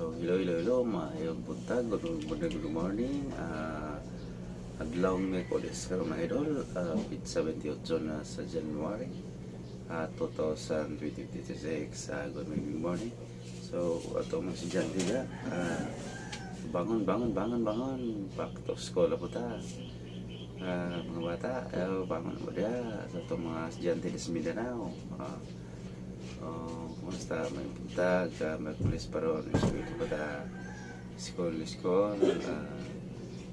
So hello, maayong buntag, good morning. Adlaw Miyerkules karon mga idol, pit 78 na sa January 2026. Good morning. So ato mga estudyante nga, bangon, back to school po ta. Mga bata, bangon mo dia sa itong mga estudyante sa Mindanao. Kumusta? May buntag, Miyerkules pa ron, school.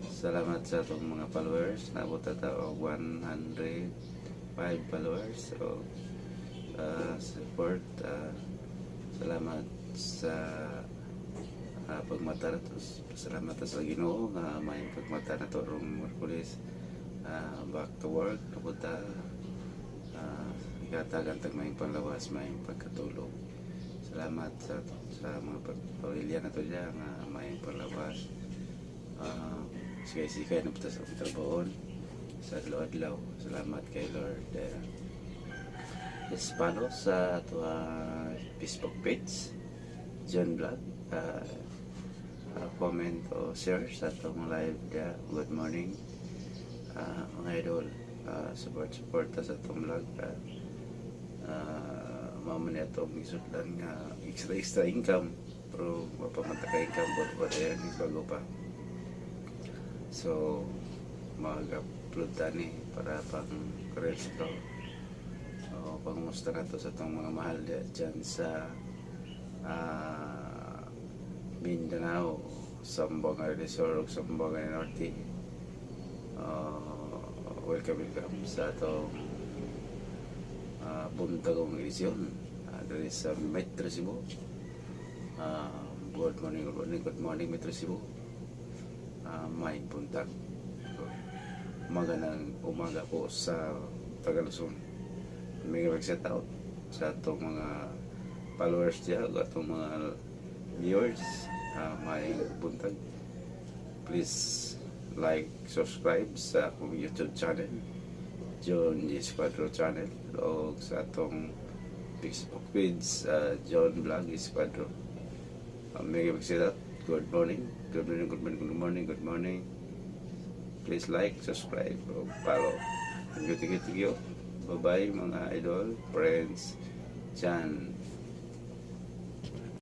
Salamat sa itong mga followers. Naabot na tao 105 followers. So, support. Salamat sa pagmata na to. Salamat sa Ginoo nga may pagmata na to rong Miyerkules. Back to work. Napunta. Ikatagantag may panglawas, may pagkatulog. Salamat sa mga pamilya na to dyan nga may panglawas. Sikay na po sa trabahoon sa adlaw-adlaw. Salamat kay Lord. Just follow sa Facebook page John Vlog. Comment o share sa itong live dia. Good morning mga idol. Support sa itong vlog. Mamaya itong isutlan nga extra income, pero mapamanta ka income but earnings bago pa. So mag-upload tani para pang careers ko. Pangumusta na to sa itong mga mahal dyan sa Mindanao, Zamboanga Resort, Zamboanga Norte. Welcome sa itong buntagong edisyon dari sa Metro Cebu. Good morning Metro Cebu. May buntag, magandang umaga po sa Tagaluzon. May mag-set out sa itong mga followers dyan, itong mga viewers. May buntag, please like, subscribe sa akong YouTube channel, John Esquadro channel, o sa atong Facebook page, John Vlog Esquadro. May magsitat. Good morning. Please like, subscribe, o follow. Thank you. Bye-bye mga idol, friends, Chan.